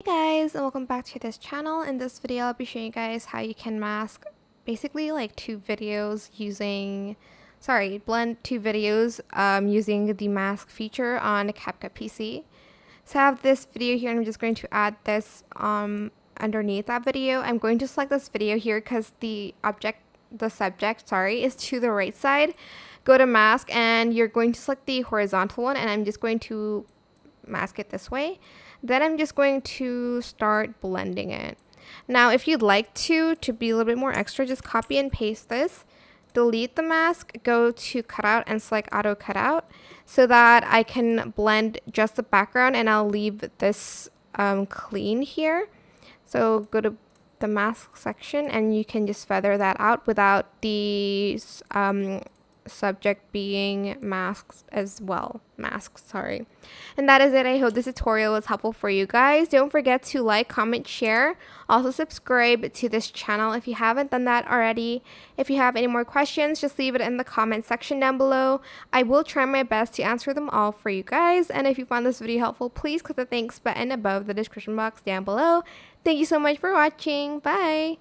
Hey guys, and welcome back to this channel. In this video I'll be showing you guys how you can mask basically like blend two videos using the mask feature on a CapCut PC. So I have this video here and I'm just going to add this underneath that video. I'm going to select this video here because the subject is to the right side. Go to mask and you're going to select the horizontal one, and I'm just going to mask it this way. Then I'm just going to start blending it. Now, if you'd like to be a little bit more extra, just copy and paste this, delete the mask, go to cutout and select auto cutout so that I can blend just the background, and I'll leave this clean here. So go to the mask section and you can just feather that out without the subject being masks as well. And that is it. I hope this tutorial was helpful for you guys. Don't forget to like, comment, share. Also subscribe to this channel if you haven't done that already. If you have any more questions, just leave it in the comment section down below. I will try my best to answer them all for you guys. And if you found this video helpful, please click the thanks button above the description box down below. Thank you so much for watching. Bye!